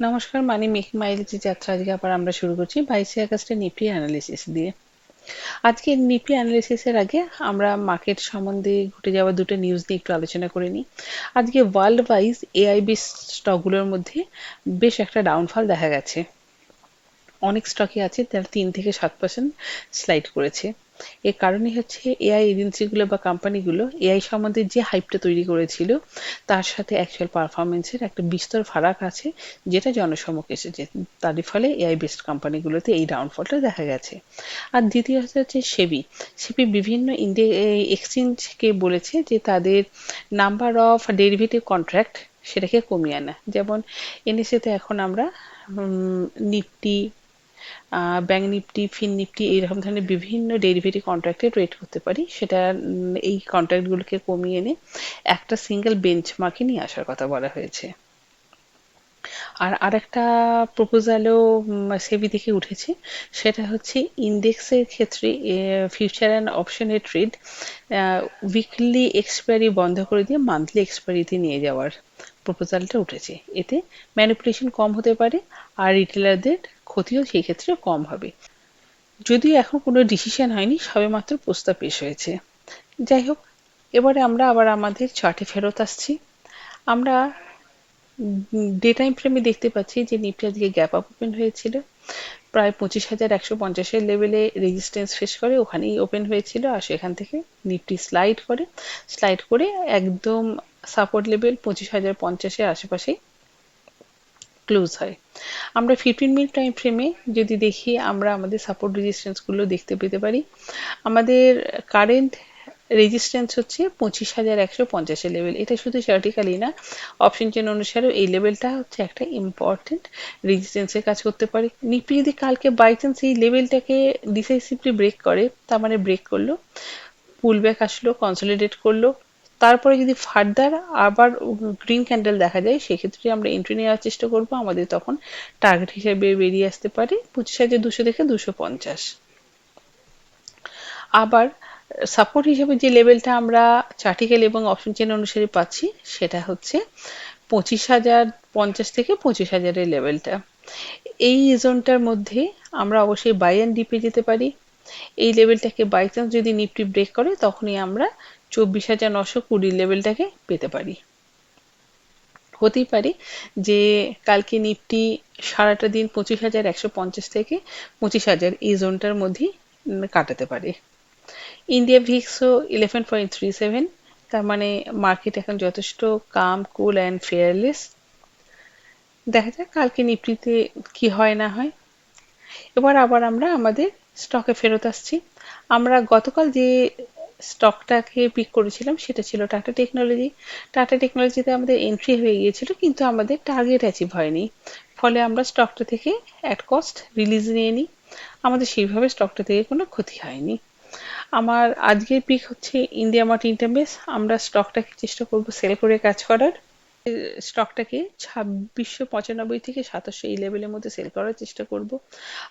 নমস্কার, মানি make mileage যাত্রা আজকে আবার আমরা শুরু করছি 22 আগস্টের নিফটি অ্যানালিসিস দিয়ে। আজকে নিফটি অ্যানালিসিসের আগে আমরা মার্কেট সম্বন্ধে ঘটে যাওয়া দুটো নিউজ নিয়ে একটু আলোচনা করে নিই। আজকে ওয়ার্ল্ড ওয়াইজ এআই বেস স্টকগুলোর মধ্যে বেশ একটা ডাউনফল দেখা গেছে। অনেক স্টকই আছে তারা 3 থেকে 7% স্লাইড করেছে। এর কারণই হচ্ছে এআই এজেন্সিগুলো বা কোম্পানিগুলো এআই সম্বন্ধে যে হাইপটা তৈরি করেছিল তার সাথে অ্যাকচুয়াল পারফরমেন্সের একটা বিস্তর ফারাক আছে, যেটা জনসম্মুখে এসেছে। তারই ফলে এআই বেসড কোম্পানিগুলোতে এই ডাউনফলটা দেখা গেছে। আর দ্বিতীয় হচ্ছে সেবি। সেবি বিভিন্ন এক্সচেঞ্জকে বলেছে যে তাদের নাম্বার অফ ডেরিভেটিভ কন্ট্রাক্ট সেটাকে কমিয়ে আনা। যেমন এনএসএতে এখন আমরা নিফটি, ব্যাংক নিফটি, ফিন নিফটি এইরকম ধরনের বিভিন্ন ডেরিভেটিভ কন্ট্রাক্টে ট্রেড করতে পারি। সেটা এই কন্ট্রাক্টগুলোকে কমিয়ে এনে একটা সিঙ্গেল বেঞ্চমার্কে নিয়ে আসার কথা বলা হয়েছে। আর আরেকটা প্রপোজালও সেবি থেকে উঠেছে, সেটা হচ্ছে ইন্ডেক্সের ক্ষেত্রে ফিউচার অ্যান্ড অপশনের ট্রেড উইকলি এক্সপায়ারি বন্ধ করে দিয়ে মান্থলি এক্সপায়ারিতে নিয়ে যাওয়ার প্রপোজালটা উঠেছে। এতে ম্যানিপুলেশন কম হতে পারে আর রিটেলারদের ক্ষতিও সেই ক্ষেত্রে কম হবে। যদিও এখন কোনো ডিসিশন হয়নি, সবেমাত্র প্রস্তাব পেশ হয়েছে। যাই হোক, এবারে আমরা আবার আমাদের চার্টে ফেরত আসছি। আমরা ডে টাইম ফ্রেমে দেখতে পাচ্ছি যে নিফটি আজকে গ্যাপ আপ ওপেন হয়েছিল, প্রায় 25,150-এর লেভেলে রেজিস্ট্যান্স ফেস করে ওখানেই ওপেন হয়েছিল। আর সেখান থেকে নিফটি স্লাইড করে একদম সাপোর্ট লেভেল 25,050-এর আশেপাশেই ক্লোজ হয়। আমরা 15 মিনিট টাইম ফ্রেমে যদি দেখি, আমরা আমাদের সাপোর্ট রেজিস্ট্যান্স গুলো দেখতে পেতে পারি। আমাদের কারেন্ট রেজিস্ট্যান্স হচ্ছে 25,150-এর লেভেল। এটা শুধু চার্টিক্যালি না, অপশন চেন অনুসারেও এই লেভেলটা হচ্ছে একটা ইম্পর্টেন্ট রেজিস্ট্যান্সের কাজ করতে পারে। নিফটি যদি কালকে বাই চান্স এই লেভেলটাকে ডিসাইসিভলি ব্রেক করে, তার মানে ব্রেক করলো, পুল ব্যাক আসলো, কনসলিডেট করলো, তারপরে যদি ফার্দার আবার গ্রিন ক্যান্ডেল দেখা যায়, সেক্ষেত্রে আমরা এন্ট্রি নেওয়ার চেষ্টা করব। আমাদের তখন টার্গেট হিসেবে বেরিয়ে আসতে পারে 25,200 থেকে 250। আবার সাপোর্ট হিসেবে যে লেভেলটা আমরা চার্টিক্যাল এবং অপশন চেন অনুসারে পাচ্ছি, সেটা হচ্ছে 25,050 থেকে 25,000-এর লেভেলটা। এই জোনটার মধ্যে আমরা অবশ্যই বাই অ্যান্ড ডিপে যেতে পারি। এই লেভেলটাকে বাই চান্স যদি নিফটি ব্রেক করে, তখনই আমরা 24,920 লেভেলটাকে পেতে পারি। হতেই পারে যে কালকে নিফটি সারাটা দিন 25,150 থেকে 25,000 এই জোনটার মধ্যেই কাটাতে পারে। ইন্ডিয়া ভিক্সও 11.37, তার মানে মার্কেট এখন যথেষ্ট কাম, কুল অ্যান্ড ফেয়ারলেস। দেখা যাক কালকে নিফটিতে কি হয় না হয়। এবার আবার আমরা আমাদের স্টকে ফেরত আসছি। আমরা গতকাল যে স্টকটাকে পিক করেছিলাম সেটা ছিল টাটা টেকনোলজি। টাটা টেকনোলজিতে আমাদের এন্ট্রি হয়ে গিয়েছিল, কিন্তু আমাদের টার্গেট অ্যাচিভ হয়নি। ফলে আমরা স্টকটা থেকে অ্যাট কস্ট রিলিজ নিয়ে নিই। আমাদের সেইভাবে স্টকটা থেকে কোনো ক্ষতি হয়নি। আমার আজকের পিক হচ্ছে ইন্ডিয়া মার্ট ইন্টারমেস। আমরা স্টকটাকে চেষ্টা করব সেল করে কাজ করার। স্টকটাকে 2695 থেকে 2700 এই লেভেলের মধ্যে সেল করার চেষ্টা করব।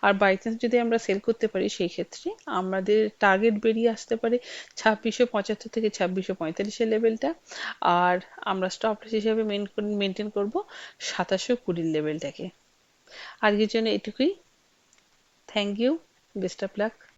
আর বাই চান্স যদি আমরা সেল করতে পারি, সেই ক্ষেত্রে আমাদের টার্গেট বেরিয়ে আসতে পারে 2675 থেকে 2645-এর লেভেলটা। আর আমরা স্টপ লস হিসেবে মেনটেন করব 2720 লেভেলটাকে। আজকের জন্য এটুকুই। Thank you, best of lakh.